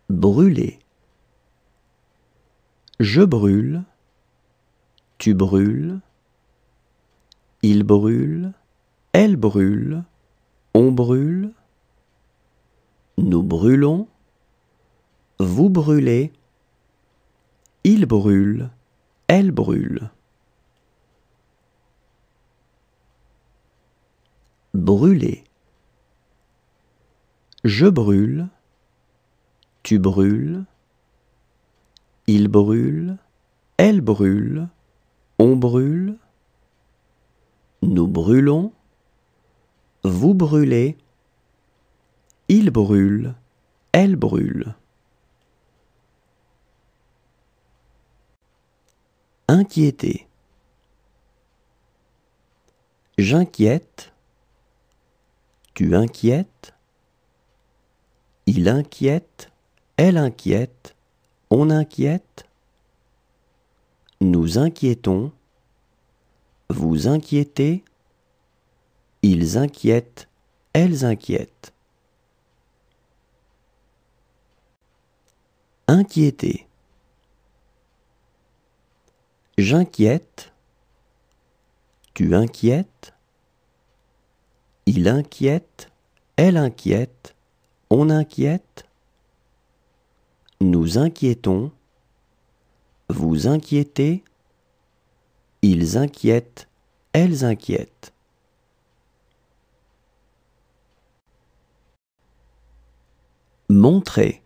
Brûler. Je brûle, tu brûles, il brûle, elle brûle, on brûle, nous brûlons, vous brûlez, il brûle, elle brûle. Brûler. Je brûle, tu brûles, il brûle, elle brûle, on brûle, nous brûlons, vous brûlez, il brûle, elle brûle. Inquiéter. J'inquiète, tu inquiètes, il inquiète, elle inquiète, on inquiète, nous inquiétons, vous inquiétez, ils inquiètent, elles inquiètent. Inquiéter. J'inquiète, tu inquiètes, il inquiète, elle inquiète, on inquiète, nous inquiétons, vous inquiétez, ils inquiètent, elles inquiètent. Montrer.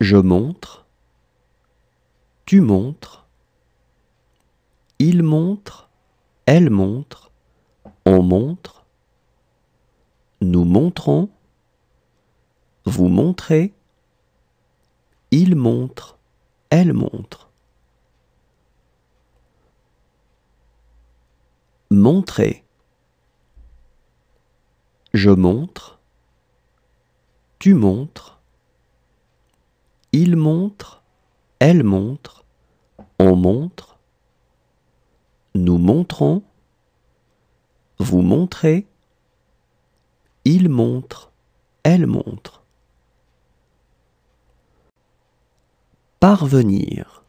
Je montre, tu montres, il montre, elle montre, on montre, nous montrons, vous montrez, il montre, elle montre. Montrer. Je montre, tu montres, il montre, elle montre, on montre, nous montrons, vous montrez, il montre, elle montre. Parvenir.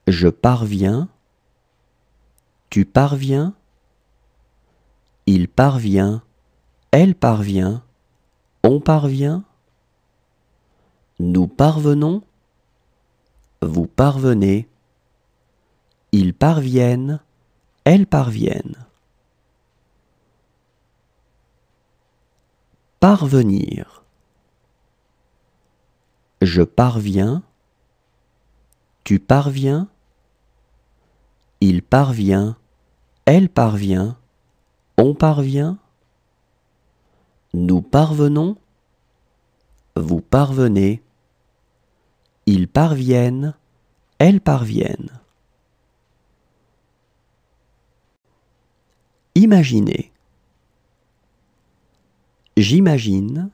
Je parviens, tu parviens, il parvient, elle parvient, on parvient, nous parvenons, vous parvenez, ils parviennent, elles parviennent. Parvenir. Je parviens, tu parviens, il parvient, elle parvient, on parvient, nous parvenons, vous parvenez, ils parviennent, elles parviennent. Imaginer. J'imagine,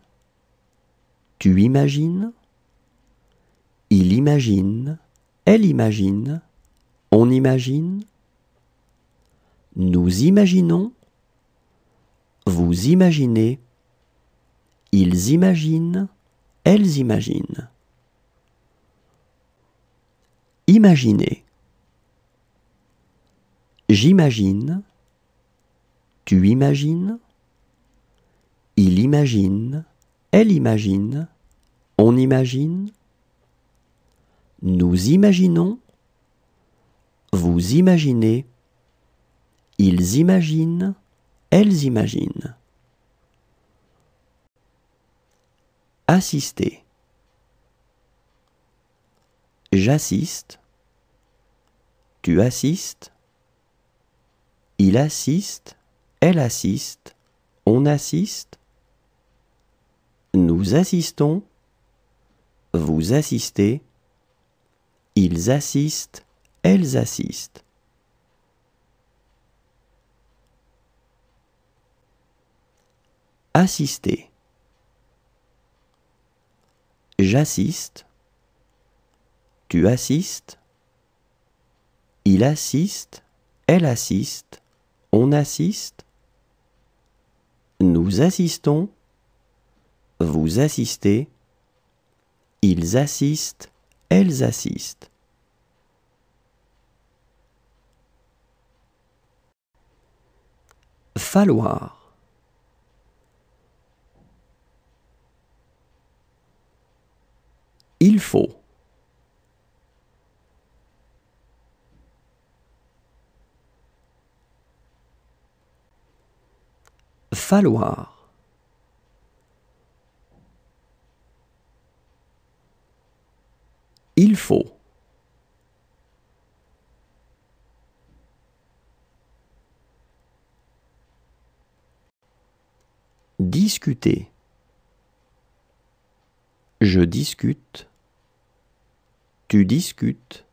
tu imagines, il imagine, elle imagine, on imagine, nous imaginons, vous imaginez, ils imaginent, elles imaginent. Imaginer. J'imagine, tu imagines, il imagine, elle imagine, on imagine, nous imaginons, vous imaginez, ils imaginent, elles imaginent. Assister. J'assiste, tu assistes, il assiste, elle assiste, on assiste, nous assistons, vous assistez, ils assistent, elles assistent. Assister. J'assiste, tu assistes, il assiste, elle assiste, on assiste, nous assistons, vous assistez, ils assistent, elles assistent. Falloir. Il faut. Falloir. Il faut. Discuter. Je discute. Tu discutes.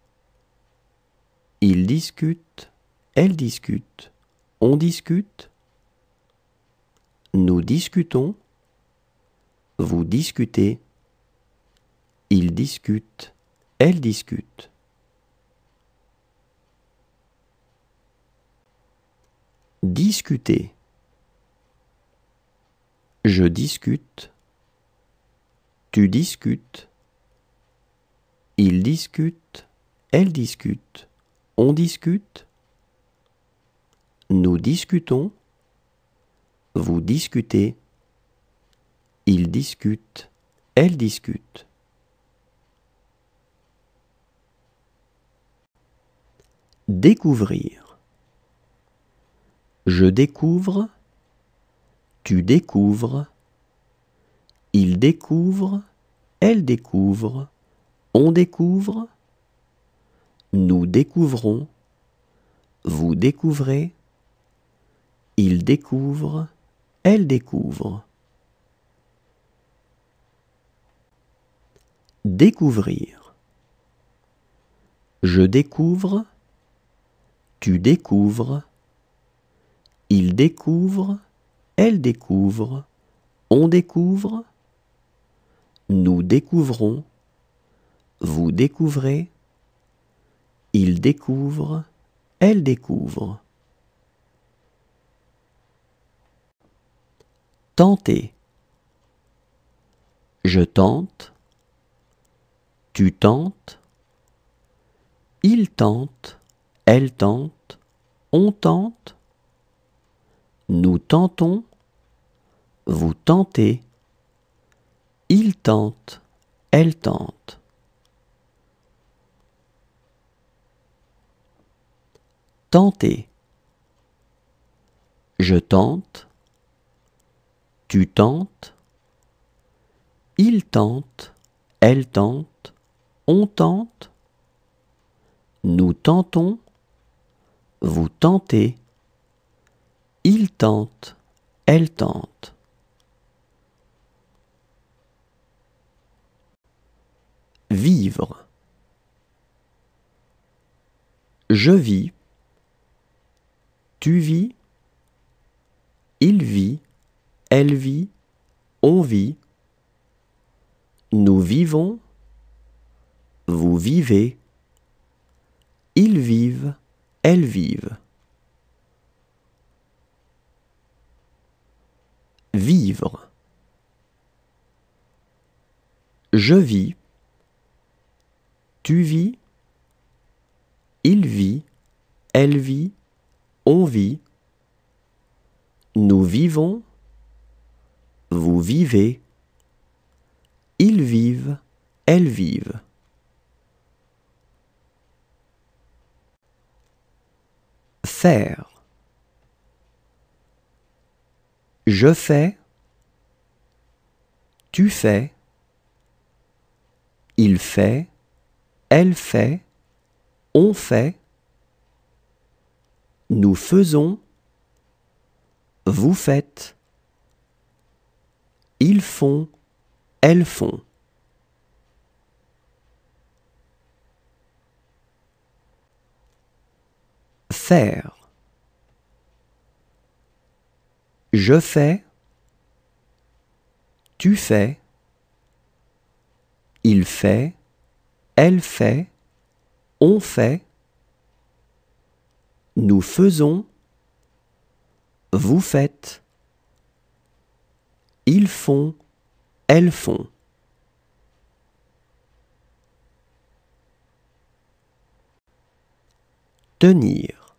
Il discute. Elle discute. On discute. Nous discutons. Vous discutez. Il discute. Elle discute. Discuter. Je discute. Tu discutes. Il discute. Elle discute. On discute. Nous discutons. Vous discutez. Il discute. Elle discute. Découvrir. Je découvre. Tu découvres. Il découvre. Elle découvre. On découvre. Nous découvrons. Vous découvrez. Il découvre. Elle découvre. Découvrir. Je découvre. Tu découvres. Il découvre. Elle découvre. On découvre. Nous découvrons. Vous découvrez. Il découvre. Elle découvre. Tenter. Je tente. Tu tentes. Il tente. Elle tente. On tente. Nous tentons. Vous tentez. Il tente. Elle tente. Tenter. Je tente. Tu tentes. Il tente. Elle tente. On tente. Nous tentons. Vous tentez. Il tente. Elle tente. Vivre. Je vis. Tu vis. Il vit. Elle vit. On vit. Nous vivons. Vous vivez. Ils vivent. Elles vivent. Vivre. Je vis. Tu vis. Il vit. Elle vit. On vit. Nous vivons. Vous vivez. Ils vivent. Elles vivent. Faire. Je fais. Tu fais. Il fait. Elle fait. On fait. Nous faisons. Vous faites. Ils font. Elles font. Faire. Je fais. Tu fais. Il fait. Elle fait. On fait. Nous faisons. Vous faites. Ils font. elles font. Tenir.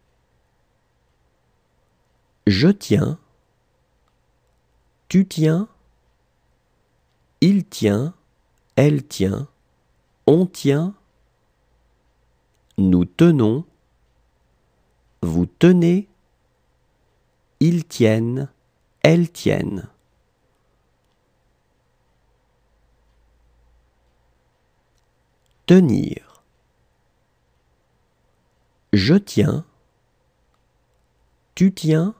Je tiens, tu tiens, il tient, elle tient, on tient, nous tenons, vous tenez, ils tiennent, elles tiennent. Tenir. Je tiens, tu tiens,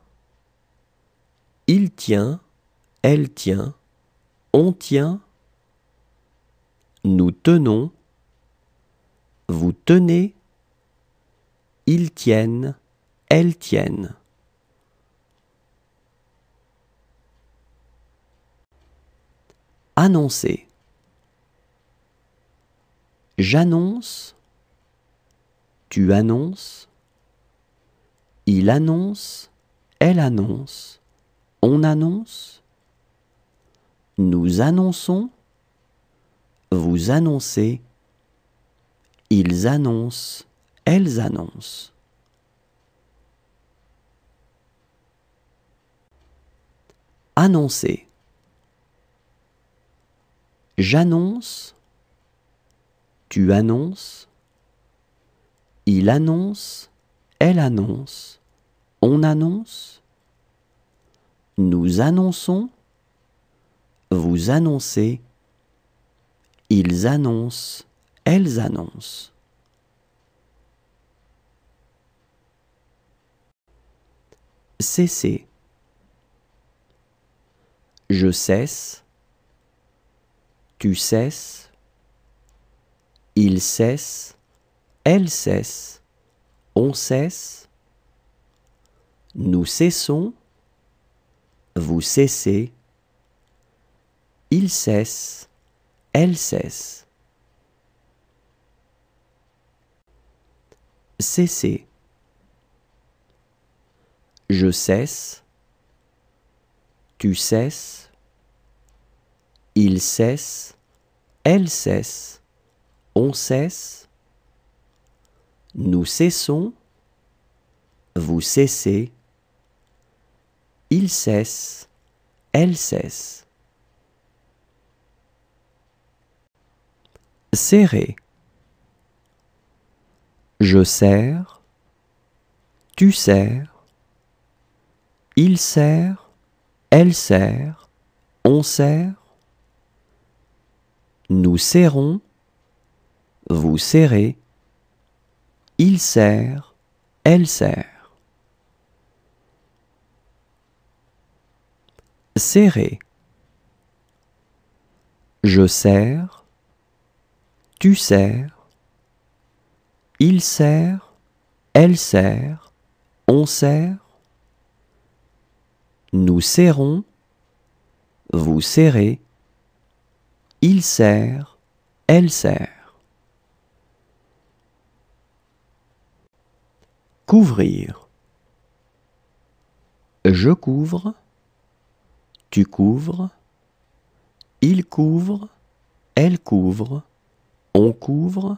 il tient, elle tient, on tient, nous tenons, vous tenez, ils tiennent, elles tiennent. Annoncer. J'annonce, tu annonces, il annonce, elle annonce, on annonce, nous annonçons, vous annoncez, ils annoncent, elles annoncent. Annoncer. J'annonce, tu annonces, il annonce, elle annonce, on annonce, nous annonçons, vous annoncez, ils annoncent, elles annoncent. Cesser. Je cesse, tu cesses, il cesse, elle cesse, on cesse, nous cessons, vous cessez, il cesse, elle cesse. Cesser. Je cesse, tu cesses, il cesse, elle cesse, on cesse, nous cessons, vous cessez, il cesse, elle cesse. Serrer. Je serre, tu serres, il serre, elle serre, on serre, nous serrons, vous serrez, il serre, elle serre. Serrer. Je serre, tu serres, il serre, elle serre, on serre, nous serrons, vous serrez, il serre, elle serre. Couvrir. Je couvre, tu couvres, il couvre, elle couvre, on couvre,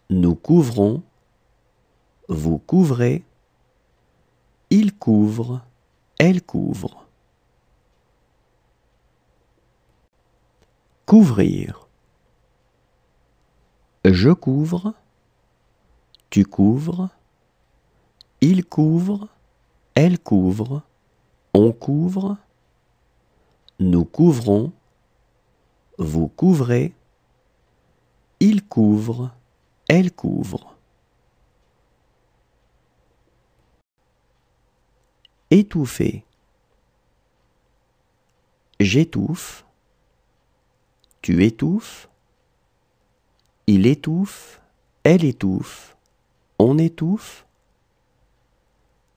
nous couvrons, vous couvrez, il couvre, elle couvre. Couvrir. Je couvre, tu couvres, il couvre, elle couvre, on couvre, nous couvrons, vous couvrez, il couvre, elle couvre. Étouffer. J'étouffe, tu étouffes, il étouffe, elle étouffe, on étouffe,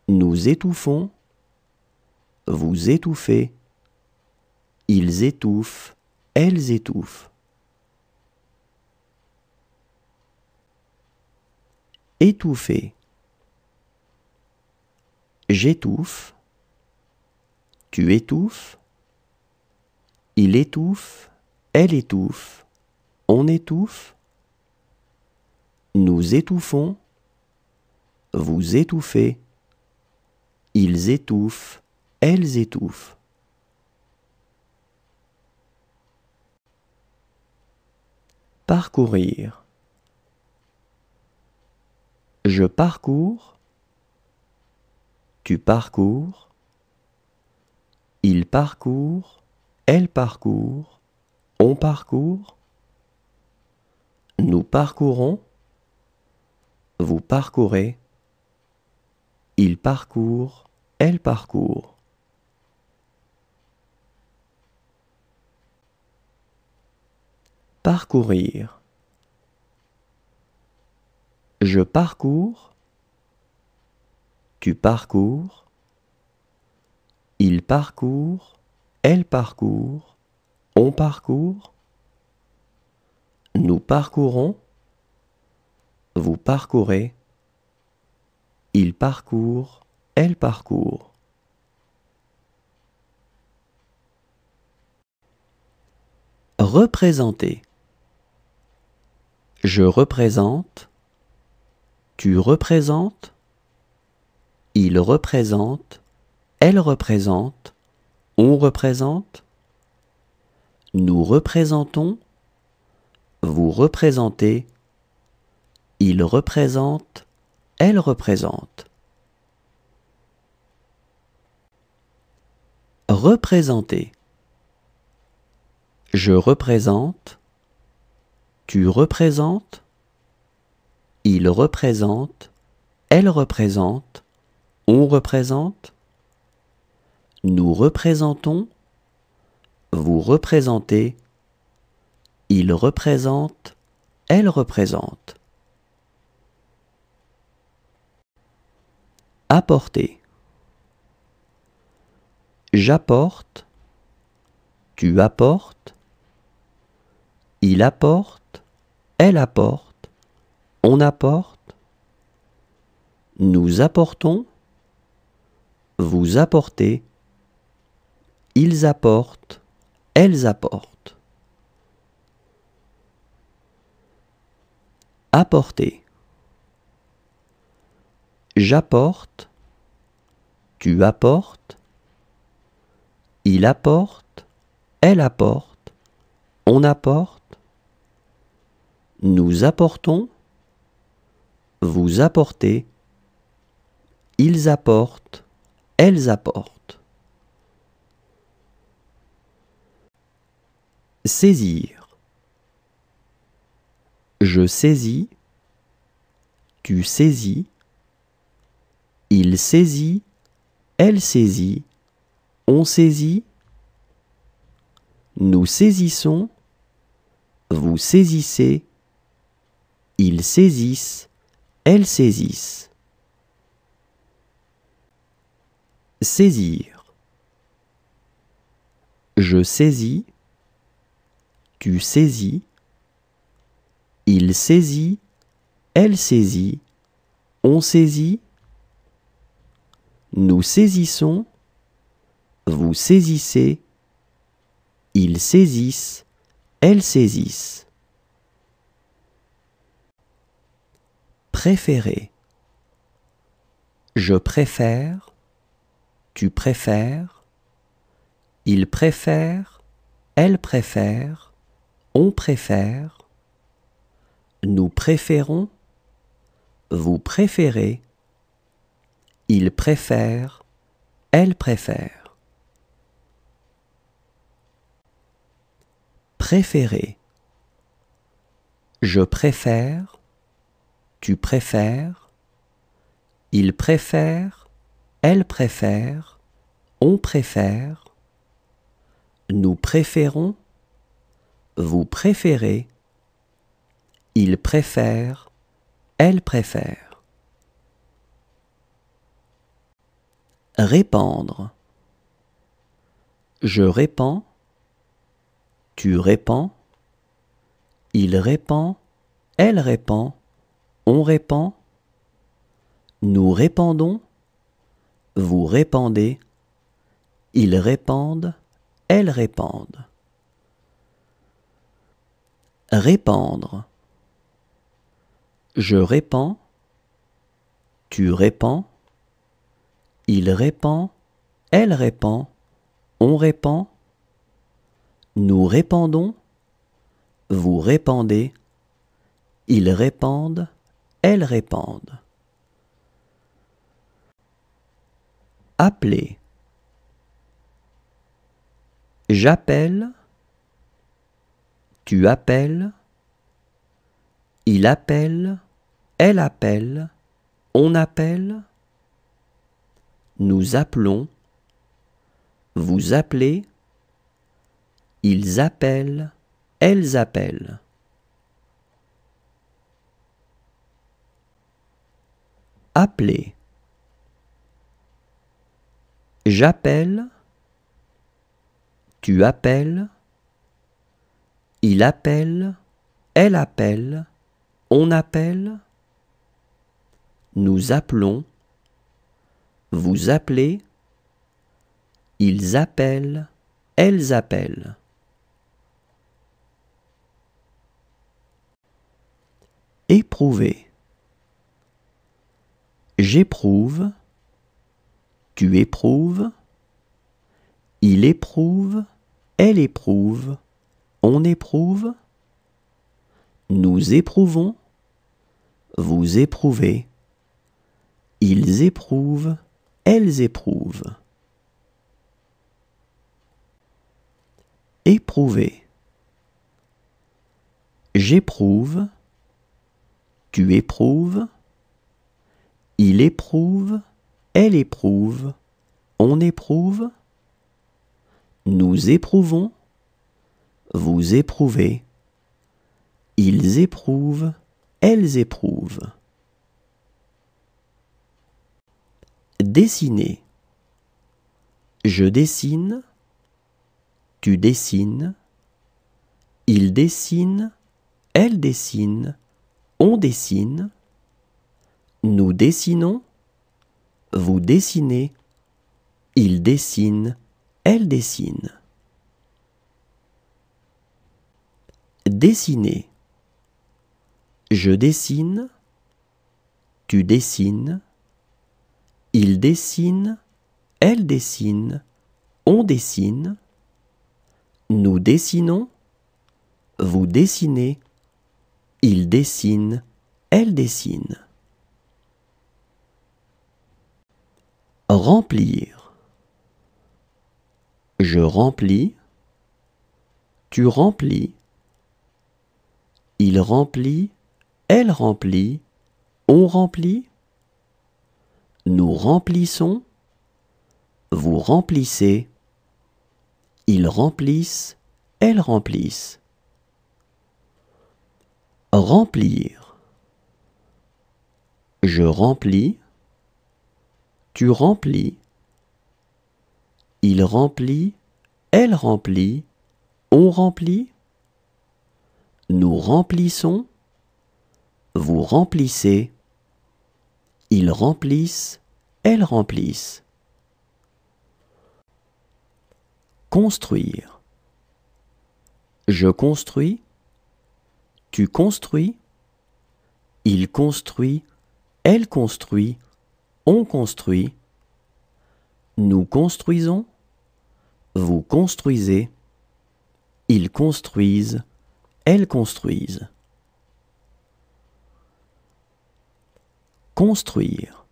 nous étouffons, vous étouffez, ils étouffent, elles étouffent. Étouffer. J'étouffe, tu étouffes, Il étouffe, elle étouffe, on étouffe. Nous étouffons, vous étouffez. Ils étouffent, elles étouffent. Parcourir. Je parcours, tu parcours, il parcourt, elle parcourt, on parcourt. Nous parcourons, vous parcourez, il parcourt, elle parcourt. Parcourir. Je parcours, tu parcours, il parcourt, elle parcourt, on parcourt. Nous parcourons, vous parcourez, il parcourt, elle parcourt. Représenter. Je représente, tu représentes, il représente, elle représente, on représente. Nous représentons, vous représentez, il représente, elle représente. Représenter. Je représente, tu représentes, il représente, elle représente, on représente. Nous représentons, vous représentez, il représente, elle représente. Apporter. J'apporte, tu apportes, il apporte, elle apporte, on apporte. Nous apportons, vous apportez, ils apportent, elles apportent. Apporter. J'apporte, tu apportes, il apporte, elle apporte, on apporte. Nous apportons, vous apportez, ils apportent, elles apportent. Saisir. Je saisis, tu saisis, il saisit, elle saisit, on saisit. Nous saisissons, vous saisissez, ils saisissent, elles saisissent. Saisir. Je saisis, tu saisis, il saisit, elle saisit, on saisit. Nous saisissons, vous saisissez, ils saisissent, elles saisissent. Préférer. Je préfère, tu préfères, il préfère, elle préfère, on préfère. Nous préférons, vous préférez, il préfère, elle préfère. Préférer. Je préfère, tu préfères, il préfère, elle préfère, on préfère. Nous préférons, vous préférez, il préfère, elle préfère. Répandre. Je répands, tu répands, il répand, elle répand, on répand. Nous répandons, vous répandez, ils répandent, elles répandent. Répandre. Je répands. Tu répands. Il répand. Elle répand. On répand. Nous répandons. Vous répandez. Ils répandent. Elles répandent. Appeler. J'appelle. Tu appelles. Il appelle. Elle appelle. On appelle. Nous appelons. Vous appelez. Ils appellent. Elles appellent. Appeler. J'appelle. Tu appelles. Il appelle. Elle appelle. On appelle. Nous appelons. Vous appelez. Ils appellent. Elles appellent. Éprouver. J'éprouve. Tu éprouves. Il éprouve. Elle éprouve. On éprouve. Nous éprouvons. Vous éprouvez. Ils éprouvent. Elles éprouvent. Éprouver. J'éprouve. Tu éprouves. Il éprouve. Elle éprouve. On éprouve. Nous éprouvons. Vous éprouvez. Ils éprouvent. Elles éprouvent. Dessiner. Je dessine. Tu dessines. Il dessine. Elle dessine. On dessine. Nous dessinons. Vous dessinez. Il dessine. Elle dessine. Dessiner. Je dessine. Tu dessines. Il dessine. Elle dessine. On dessine. Nous dessinons. Vous dessinez. Il dessine. Elle dessine. Remplir. Je remplis. Tu remplis. Il remplit. Elle remplit. On remplit. Nous remplissons. Vous remplissez. Ils remplissent. Elles remplissent. Remplir. Je remplis. Tu remplis. Il remplit. Elle remplit. On remplit. Nous remplissons. Vous remplissez. Ils remplissent. Elles remplissent. Construire. Je construis. Tu construis. Il construit. Elle construit. On construit. Nous construisons. Vous construisez. Ils construisent. Elles construisent. Construire.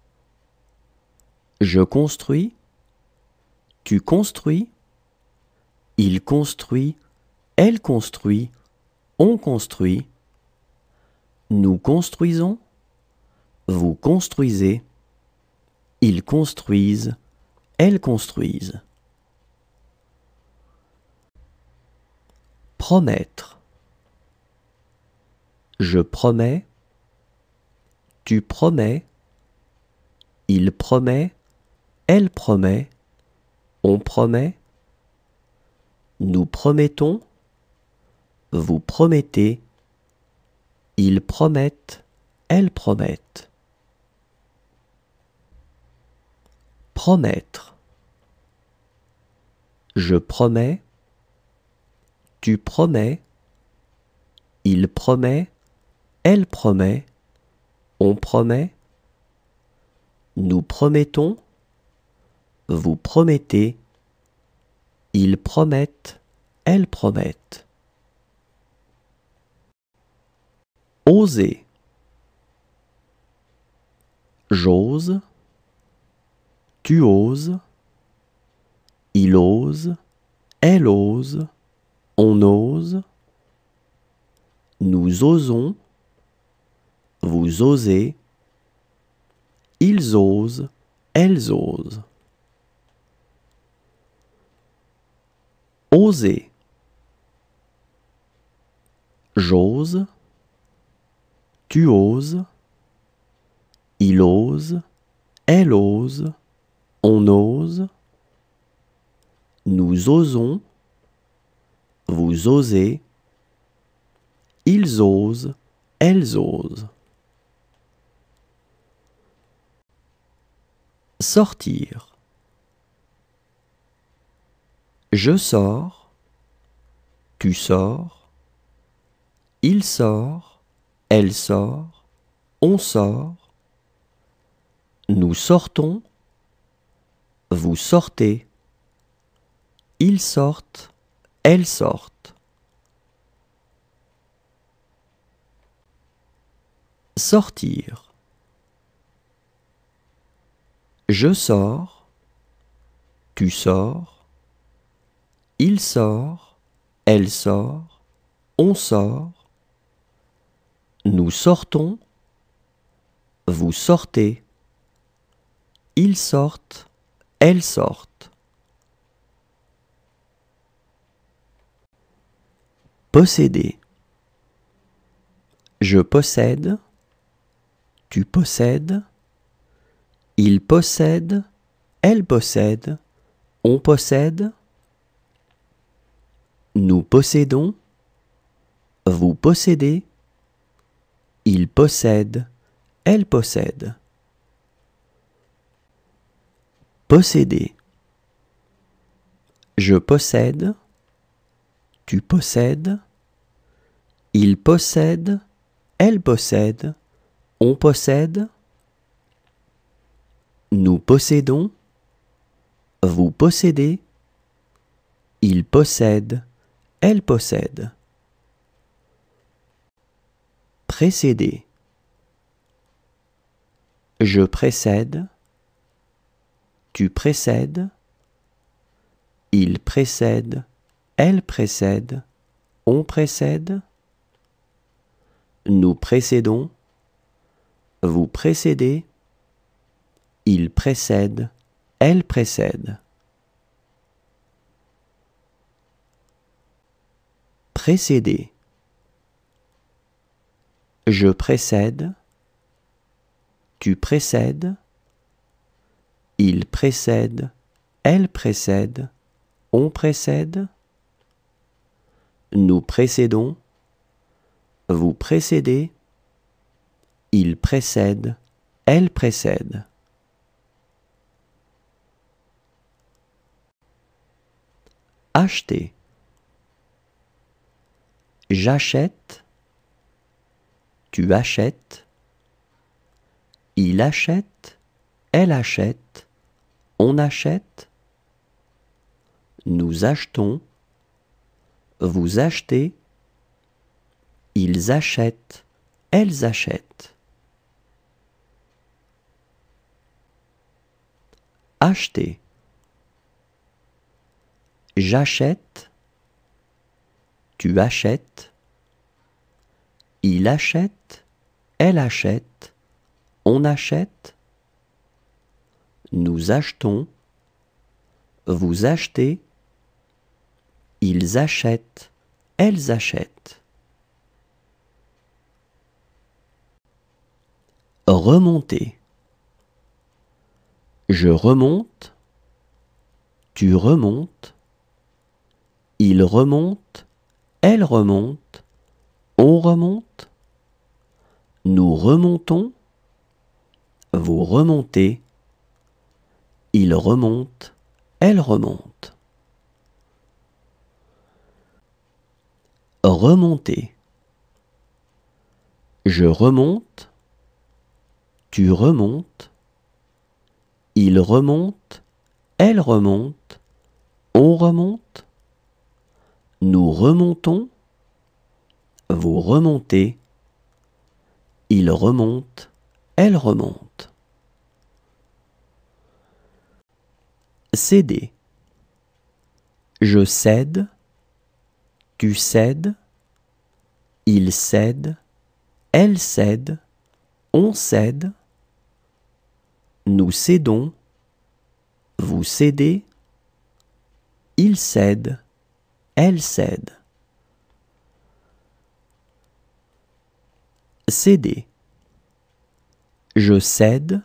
Je construis. Tu construis. Il construit. Elle construit. On construit. Nous construisons. Vous construisez. Ils construisent. Elles construisent. Promettre. Je promets. Tu promets. Il promet. Elle promet. On promet. Nous promettons. Vous promettez. Ils promettent. Elles promettent. Promettre. Je promets. Tu promets. il promet, elle promet, on promet, nous promettons, vous promettez, ils promettent, elles promettent. Oser. J'ose, tu oses, il ose, elle ose, on ose, nous osons, vous osez, ils osent, elles osent. Oser. J'ose, tu oses, il ose, elle ose, on ose, nous osons, vous osez, ils osent, elles osent. Sortir. Je sors, tu sors, il sort, elle sort, on sort, nous sortons, vous sortez, ils sortent, elles sortent. Sortir. Je sors, tu sors, il sort, elle sort, on sort, nous sortons, vous sortez, ils sortent, elles sortent. Posséder. Je possède, tu possèdes, il possède, elle possède, on possède, nous possédons, vous possédez, il possède, elle possède. Posséder. Je possède, tu possèdes, il possède, elle possède, on possède, nous possédons, vous possédez, il possède, elle possède. Précéder. Je précède, tu précèdes, il précède, elle précède, on précède, nous précédons, vous précédez, il précède, elle précède. Précéder. Je précède, tu précèdes, il précède, elle précède, on précède, nous précédons, vous précédez, il précède, elle précède. Acheter. J'achète, tu achètes, il achète, elle achète, on achète, nous achetons, vous achetez, ils achètent, elles achètent. Acheter. J'achète, tu achètes, il achète, elle achète, on achète, nous achetons, vous achetez, ils achètent, elles achètent. Remonter. Je remonte, tu remontes, il remonte, elle remonte, on remonte, nous remontons, vous remontez, il remonte, elle remonte. Remonter. Je remonte, tu remontes, il remonte, elle remonte, on remonte, nous remontons, vous remontez, il remonte, elle remonte. Céder. Je cède, tu cèdes, il cède, elle cède, on cède, nous cédons, vous cédez, il cède, elle cède. Céder. Je cède,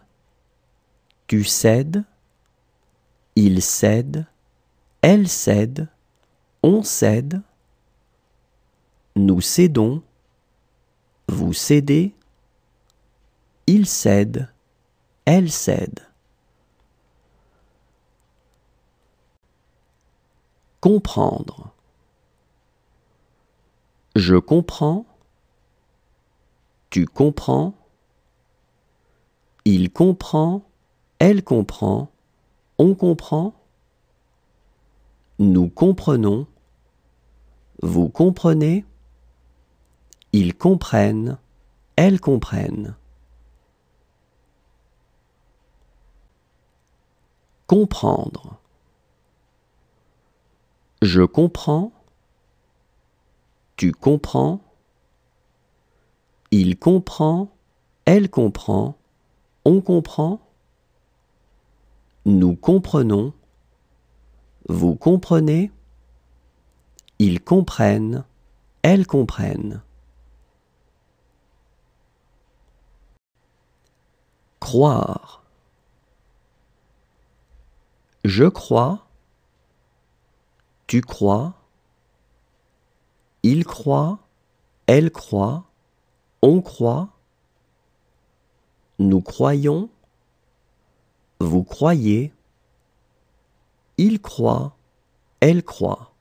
tu cèdes, il cède, elle cède, on cède, nous cédons, vous cédez, il cède, elle cède. Comprendre. Je comprends, tu comprends, il comprend, elle comprend, on comprend, nous comprenons, vous comprenez, ils comprennent, elles comprennent. Comprendre. Je comprends, tu comprends, il comprend, elle comprend, on comprend, nous comprenons, vous comprenez, ils comprennent, elles comprennent. Croire. Je crois, tu crois, il croit, elle croit, on croit, nous croyons, vous croyez, il croit, elle croit.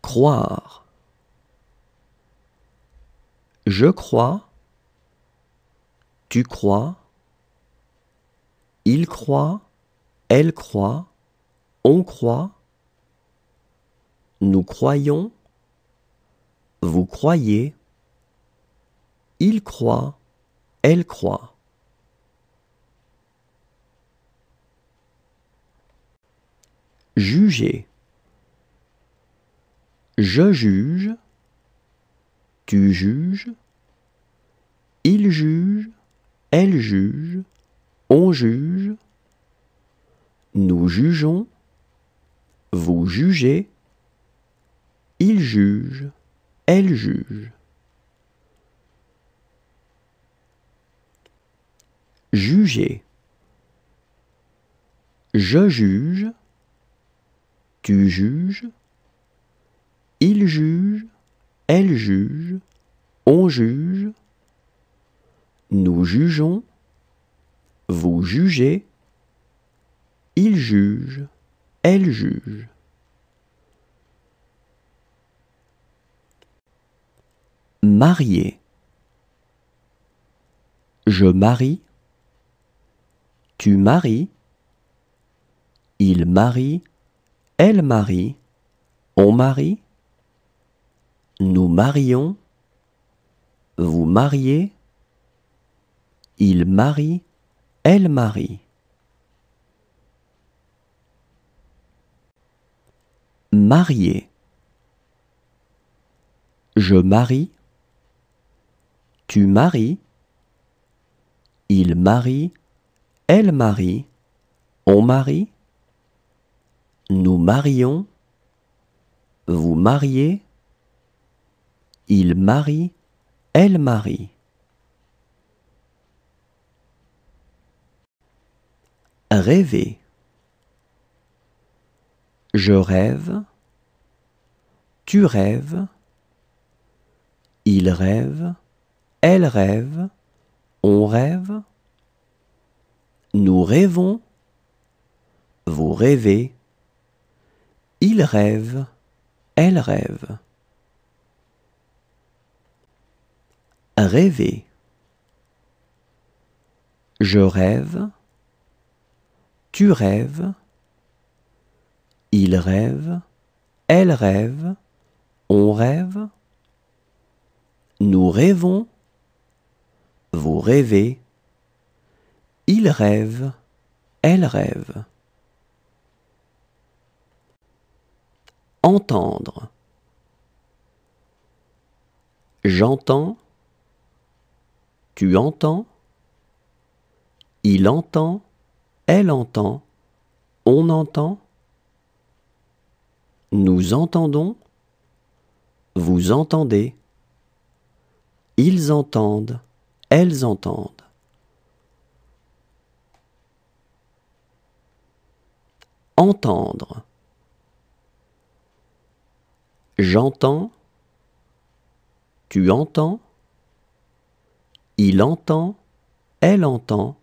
Croire. Je crois, tu crois, il croit, elle croit, on croit, nous croyons, vous croyez, il croit, elle croit. Juger. Je juge, tu juges, il juge, elle juge, on juge, nous jugeons, vous jugez, il juge, elle juge. Juger. Je juge, tu juges, il juge, elle juge, on juge, nous jugeons, vous jugez, il juge, elle juge. Marier. Je marie, tu maries, il marie, elle marie, on marie, nous marions, vous mariez, il marie, elle marie. Marier. Je marie, tu maries, il marie, elle marie, on marie, nous marions, vous mariez, il marie, elle marie. Rêver. Je rêve, tu rêves, il rêve, elle rêve, on rêve, nous rêvons, vous rêvez, il rêve, elle rêve. Rêver. Je rêve, tu rêves, il rêve, elle rêve, on rêve, nous rêvons, vous rêvez, il rêve, elle rêve. Entendre. J'entends, tu entends, il entend, elle entend, on entend, nous entendons, vous entendez, ils entendent, elles entendent. Entendre. J'entends, tu entends, il entend, elle entend,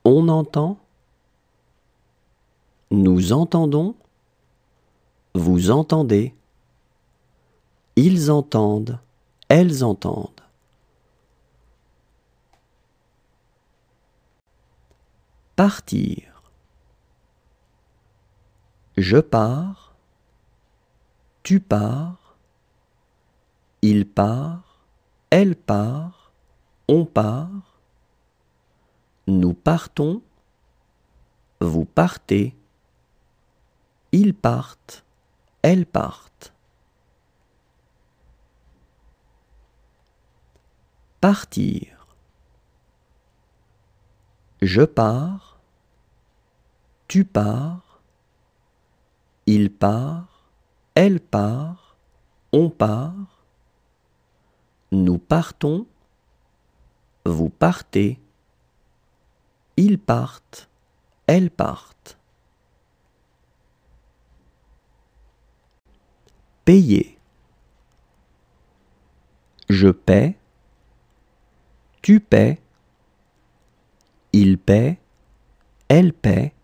on entend, nous entendons, vous entendez, ils entendent, elles entendent. Partir. Je pars, tu pars, il part, elle part, on part, nous partons, vous partez, ils partent, elles partent. Partir. Je pars, tu pars, il part, elle part, on part, nous partons, vous partez, ils partent, elles partent. Payer. Je paie, tu paies, il paie, elle paie,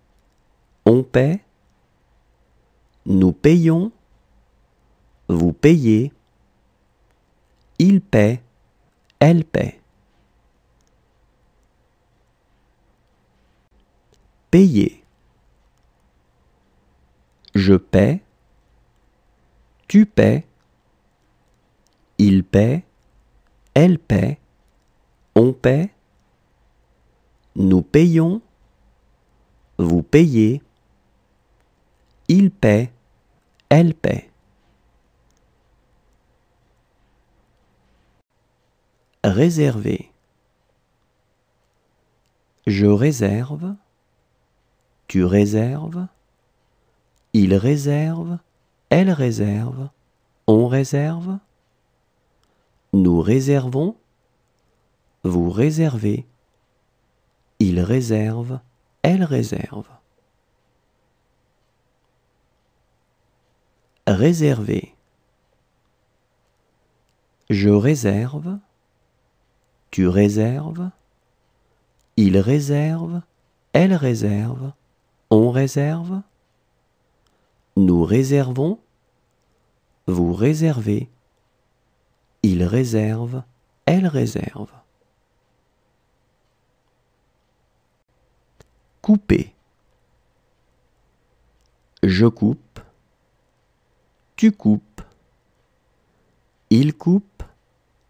on paie, nous payons, vous payez, il paie, elle paie. Payer. Je paie, tu paies, il paie, elle paie, on paie, nous payons, vous payez, il paie, elle paie. Réserver. Je réserve, tu réserves, il réserve, elle réserve, on réserve, nous réservons, vous réservez, il réserve, elle réserve. Réserver. Je réserve, tu réserves, il réserve, elle réserve, on réserve, nous réservons, vous réservez, il réserve, elle réserve. Couper. Je coupe, tu coupes, il coupe,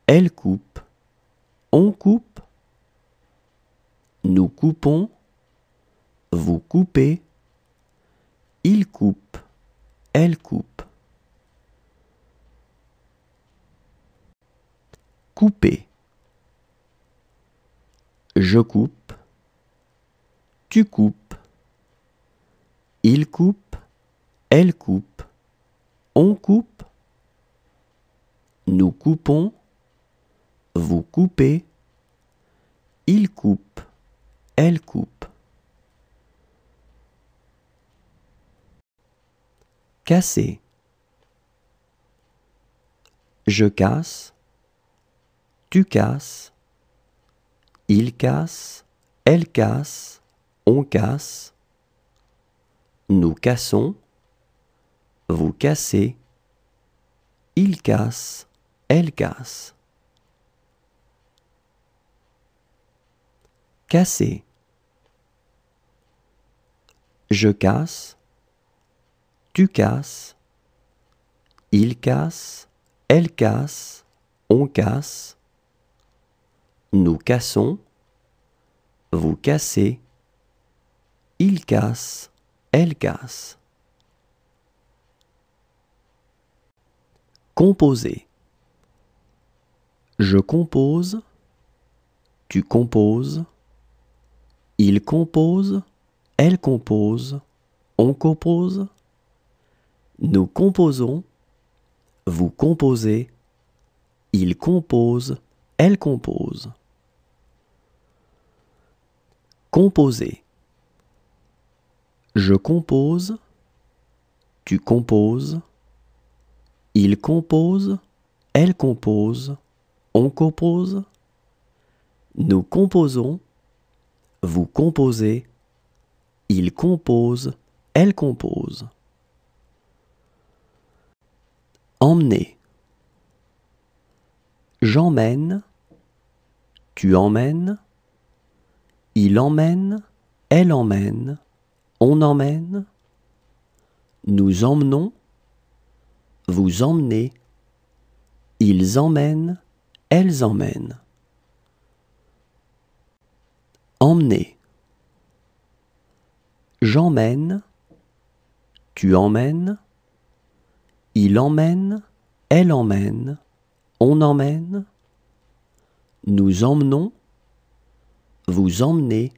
elle coupe, on coupe, nous coupons, vous coupez, il coupe, elle coupe. Couper. Je coupe, tu coupes, il coupe, elle coupe, on coupe, nous coupons, vous coupez, il coupe, elle coupe. Casser. Je casse, tu casses, il casse, elle casse, on casse, nous cassons, vous cassez, il casse, elle casse. Casser. Je casse, tu casses, il casse, elle casse, on casse, nous cassons, vous cassez, il casse, elle casse. Composer. Je compose, tu composes, il compose, elle compose, on compose, nous composons, vous composez, il compose, elle compose. Composer. Je compose, tu composes, il compose, elle compose, on compose, nous composons, vous composez, il compose, elle compose. Emmener. J'emmène, tu emmènes, il emmène, elle emmène, on emmène, nous emmenons, vous emmenez, ils emmènent, elles emmènent. Emmener. J'emmène, tu emmènes, il emmène, elle emmène, on emmène, nous emmenons, vous emmenez,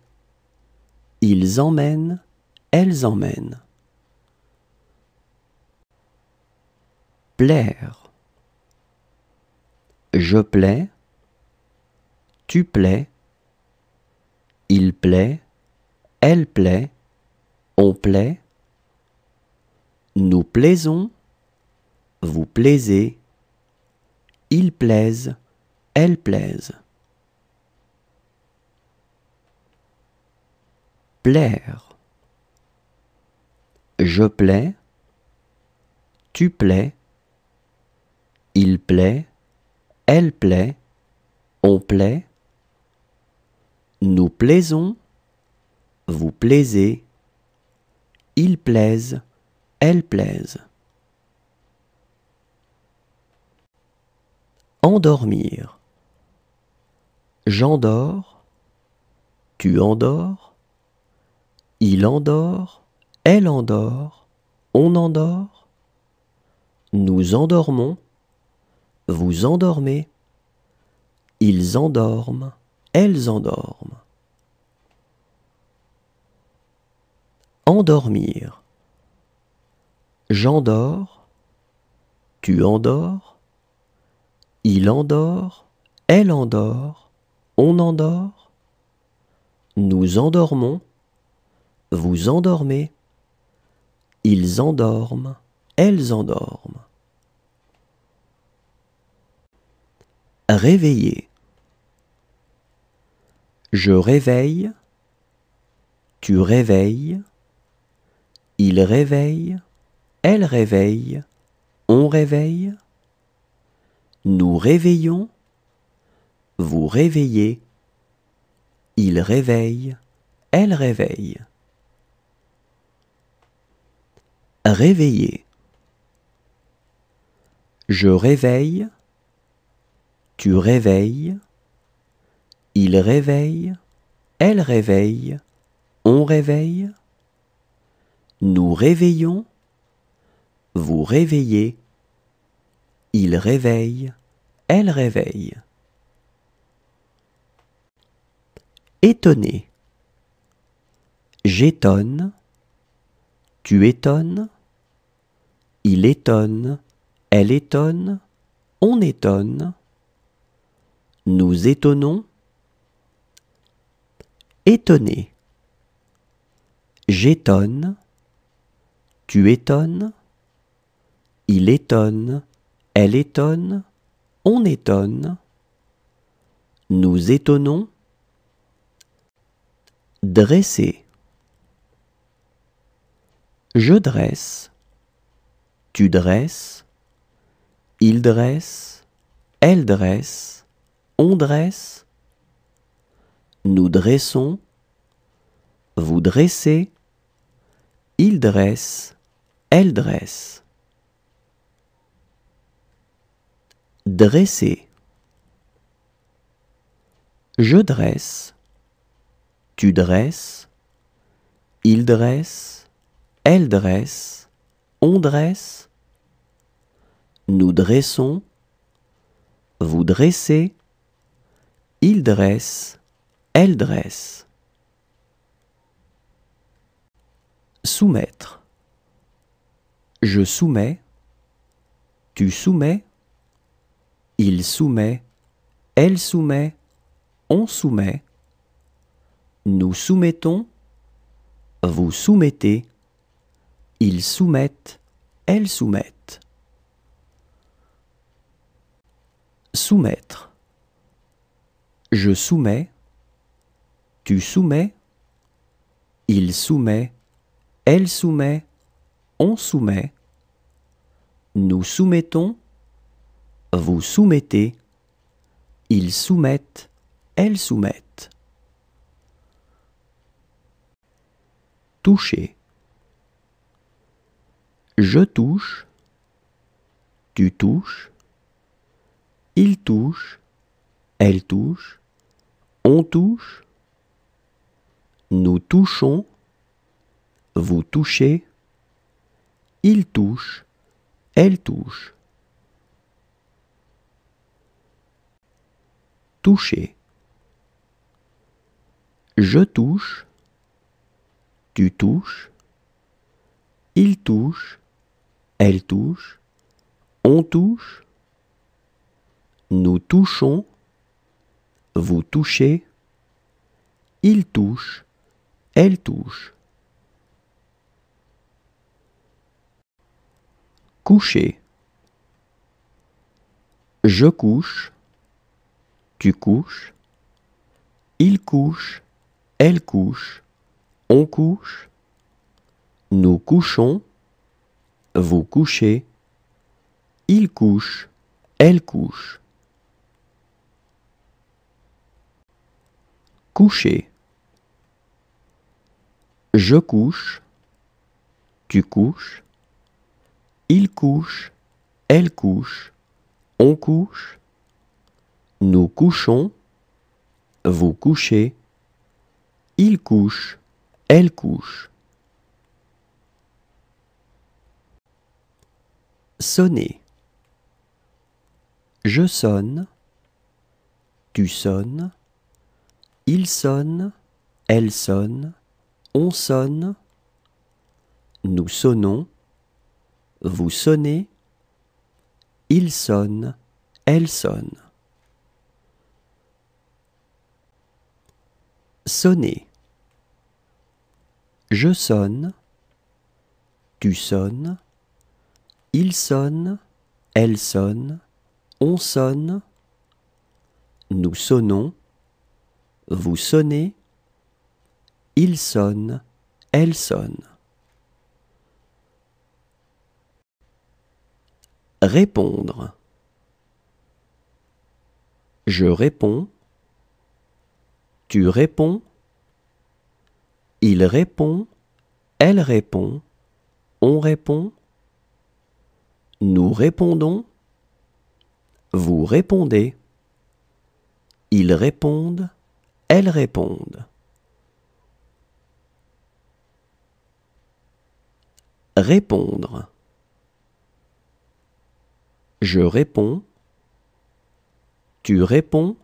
ils emmènent, elles emmènent. Plaire. Je plais, tu plais, il plaît, elle plaît, on plaît, nous plaisons, vous plaisez, ils plaisent, elles plaisent. Plaire. Je plais, tu plais, il plaît, elle plaît, on plaît, nous plaisons, vous plaisez, ils plaisent, elles plaisent. Endormir. J'endors, tu endors, il endort, elle endort, on endort, nous endormons, vous endormez, ils endorment, elles endorment. Endormir. J'endors, tu endors, il endort, elle endort, on endort, nous endormons, vous endormez, ils endorment, elles endorment. Réveiller. Je réveille, tu réveilles, il réveille, elle réveille, on réveille, nous réveillons, vous réveillez, il réveille, elle réveille. Réveiller. Je réveille, tu réveilles, il réveille, elle réveille, on réveille, nous réveillons, vous réveillez, il réveille, elle réveille. Étonner. J'étonne, tu étonnes, il étonne, elle étonne, on étonne, nous étonnons. Étonner. J'étonne, tu étonnes, il étonne, elle étonne, on étonne, nous étonnons. Dresser. Je dresse, tu dresses, il dresse, elle dresse, on dresse, nous dressons, vous dressez, il dresse, elle dresse. Dresser. Je dresse, tu dresses, il dresse, elle dresse, on dresse, nous dressons, vous dressez, il dresse, elle dresse. Soumettre. Je soumets, tu soumets, il soumet, elle soumet, on soumet, nous soumettons, vous soumettez, ils soumettent, elles soumettent. Soumettre. Je soumets, tu soumets, il soumet, elle soumet, on soumet, nous soumettons, vous soumettez, ils soumettent, elles soumettent. Toucher. Je touche, tu touches, il touche, elle touche, on touche, nous touchons, vous touchez, il touche, elle touche. Toucher. Je touche, tu touches, il touche, elle touche, on touche, nous touchons, vous touchez, il touche, elle touche. Coucher. Je couche, tu couches, il couche, elle couche, on couche, nous couchons, vous couchez, il couche, elle couche. Coucher. Je couche, tu couches, il couche, elle couche, on couche, nous couchons, vous couchez, il couche, elle couche. Sonner. Je sonne, tu sonnes, il sonne, elle sonne, on sonne, nous sonnons, vous sonnez, il sonne, elle sonne. Sonner. Je sonne, tu sonnes, il sonne, elle sonne, on sonne, nous sonnons, vous sonnez, il sonne, elle sonne. Répondre. Je réponds, tu réponds, il répond, elle répond, on répond, nous répondons, vous répondez, ils répondent, elles répondent. Répondre. Je réponds, tu réponds,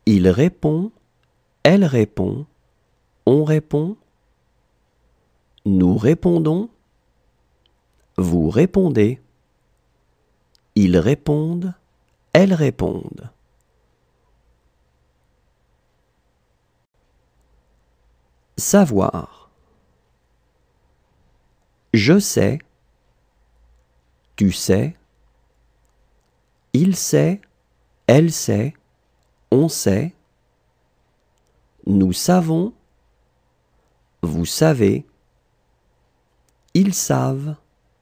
il répond, elle répond, on répond, nous répondons, vous répondez, ils répondent, elles répondent. Savoir. Je sais, tu sais, il sait, elle sait, on sait, nous savons, vous savez, ils savent,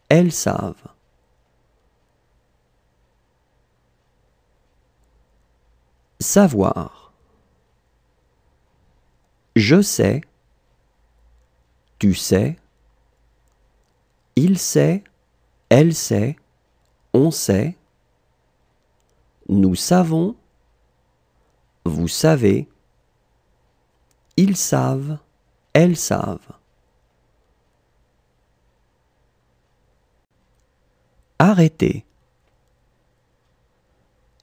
elles savent. Savoir. Je sais. Tu sais. Il sait. Elle sait. On sait. Nous savons. Vous savez. Ils savent. Elles savent. Arrêter.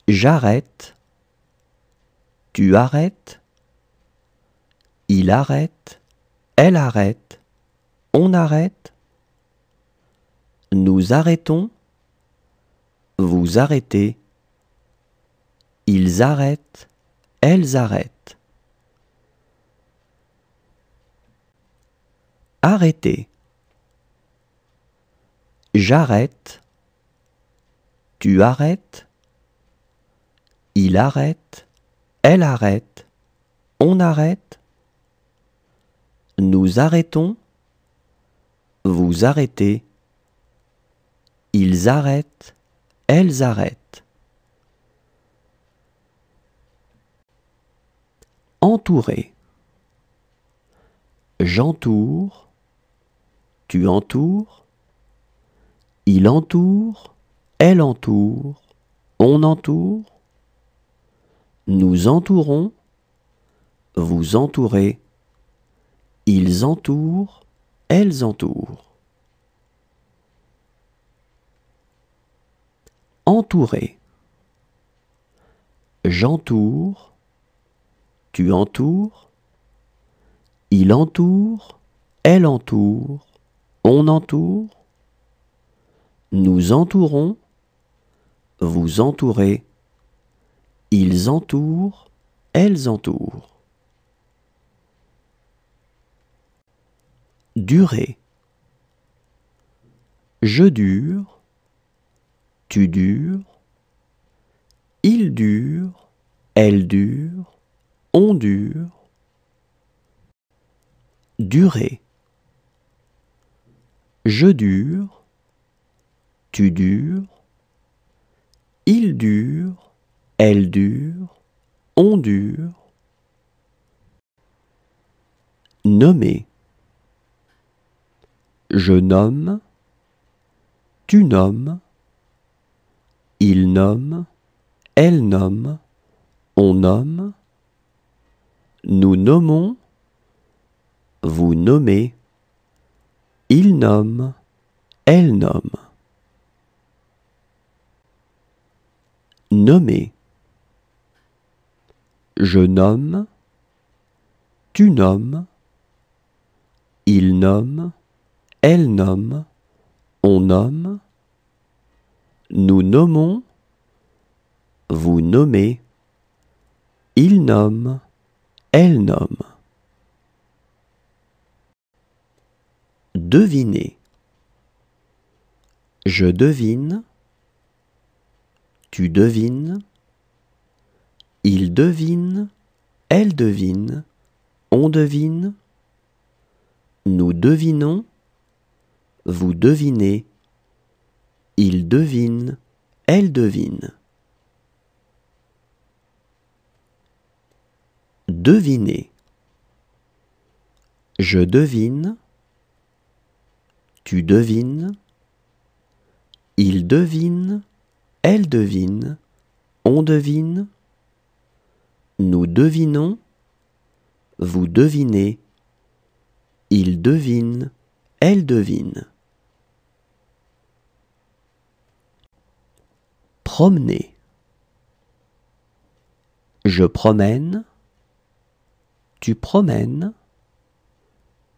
J'arrête. Tu arrêtes. Il arrête. Elle arrête. On arrête. Nous arrêtons. Vous arrêtez. Ils arrêtent. Elles arrêtent. Arrêter. J'arrête. Tu arrêtes. Il arrête. Elle arrête. On arrête. Nous arrêtons. Vous arrêtez. Ils arrêtent. Elles arrêtent. Entourer. J'entoure. Tu entoures. Il entoure. Elle entoure. On entoure. Nous entourons. Vous entourez. Ils entourent. Elles entourent. Entourer. J'entoure. Tu entoures. Il entoure. Elle entoure. On entoure. Nous entourons. Vous entourez. Ils entourent. Elles entourent. Durer. Je dure. Tu dures. Il dure. Elle dure. On dure. Durer. Je dure. Tu dures. Il dure. Elle dure. On dure. Nommer. Je nomme. Tu nommes. Il nomme. Elle nomme. On nomme. Nous nommons. Vous nommez. Il nomme. Elle nomme. Nommer. Je nomme. Tu nommes. Il nomme. Elle nomme. On nomme. Nous nommons. Vous nommez. Il nomme. Elle nomme. Deviner. Je devine. Tu devines. Il devine. Elle devine. On devine. Nous devinons. Vous devinez. Il devine. Elle devine. Deviner. Je devine. Tu devines. Il devine. Elle devine. On devine. Nous devinons. Vous devinez. Il devine. Elle devine. Promener. Je promène. Tu promènes.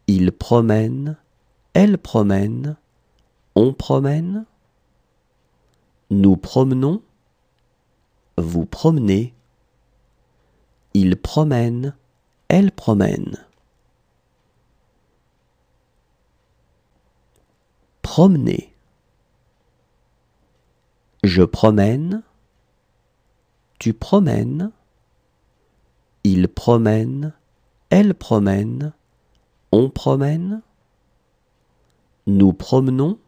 Il promène. Elle promène. On promène. Nous promenons. Vous promenez. Il promène. Elle promène. Promener. Je promène. Tu promènes. Il promène. Elle promène. On promène. Nous promenons.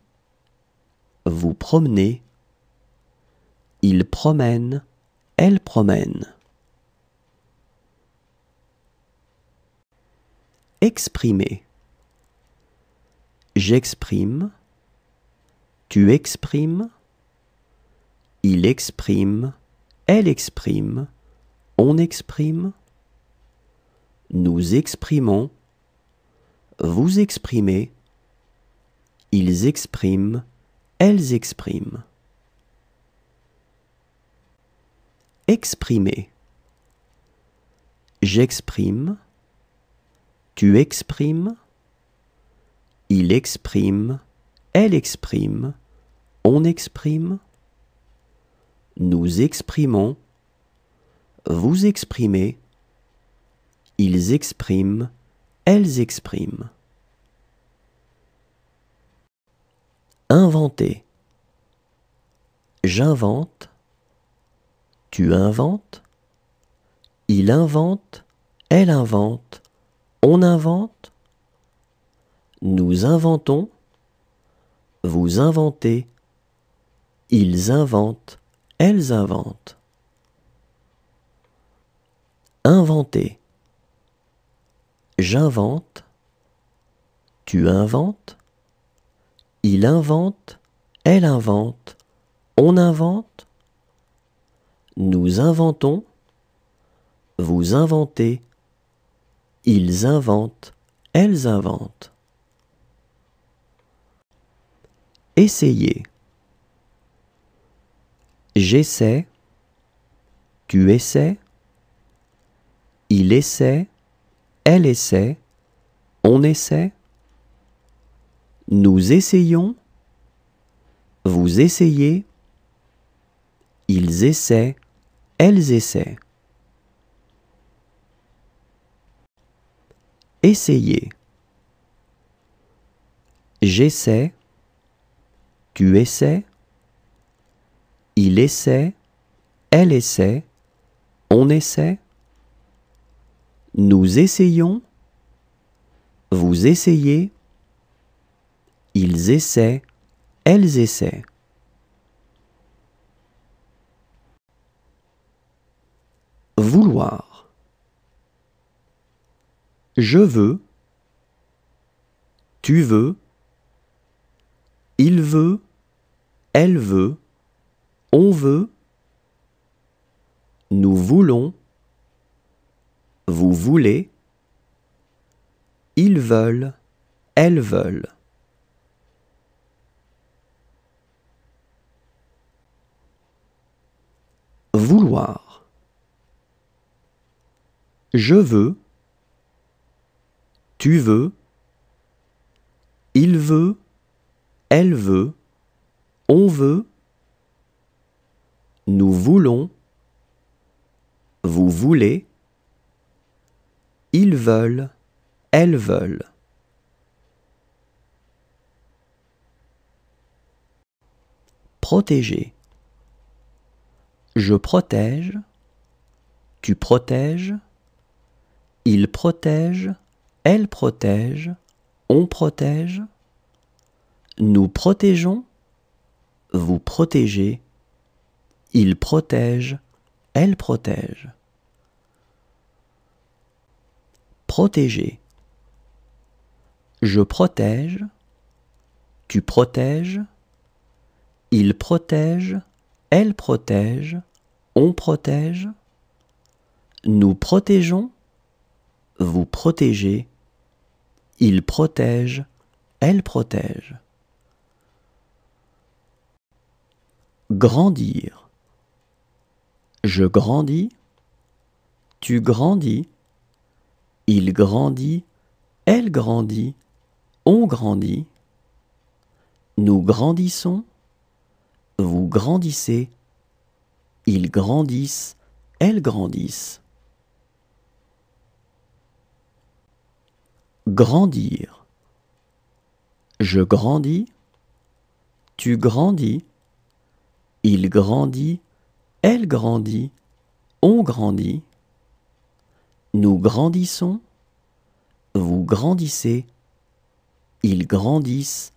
Vous promenez. Il promène. Elle promène. exprimer. J'exprime, tu exprimes, il exprime, elle exprime, on exprime, nous exprimons, vous exprimez, ils expriment, elles expriment. Exprimer. J'exprime, tu exprimes, il exprime, elle exprime, on exprime, nous exprimons, vous exprimez, ils expriment, elles expriment. Inventer. J'invente, tu inventes, il invente, elle invente, on invente, nous inventons, vous inventez, ils inventent, elles inventent. Inventer. J'invente, tu inventes, il invente, elle invente, on invente, nous inventons, vous inventez, ils inventent, elles inventent. Essayer. J'essaie, tu essaies, il essaie, elle essaie, on essaie, nous essayons, vous essayez, ils essaient, elles essaient. Essayer. J'essaie, tu essaies, il essaie, elle essaie, on essaie, nous essayons, vous essayez, ils essaient, elles essaient. Vouloir. Je veux, tu veux, il veut, elle veut, on veut, nous voulons, vous voulez, ils veulent, elles veulent. Vouloir. Je veux, tu veux, il veut, elle veut, on veut, nous voulons, vous voulez, ils veulent, elles veulent. Protéger. Je protège, tu protèges, il protège, elle protège, on protège, nous protégeons, vous protégez, il protège, elle protège. Protéger. Je protège, tu protèges, il protège, elle protège, on protège, nous protégeons, vous protégez, il protège, elle protège. Grandir. Je grandis, tu grandis, il grandit, elle grandit, on grandit, nous grandissons, vous grandissez, ils grandissent, elles grandissent. Grandir. Je grandis, tu grandis, il grandit, elle grandit, on grandit, nous grandissons, vous grandissez, ils grandissent,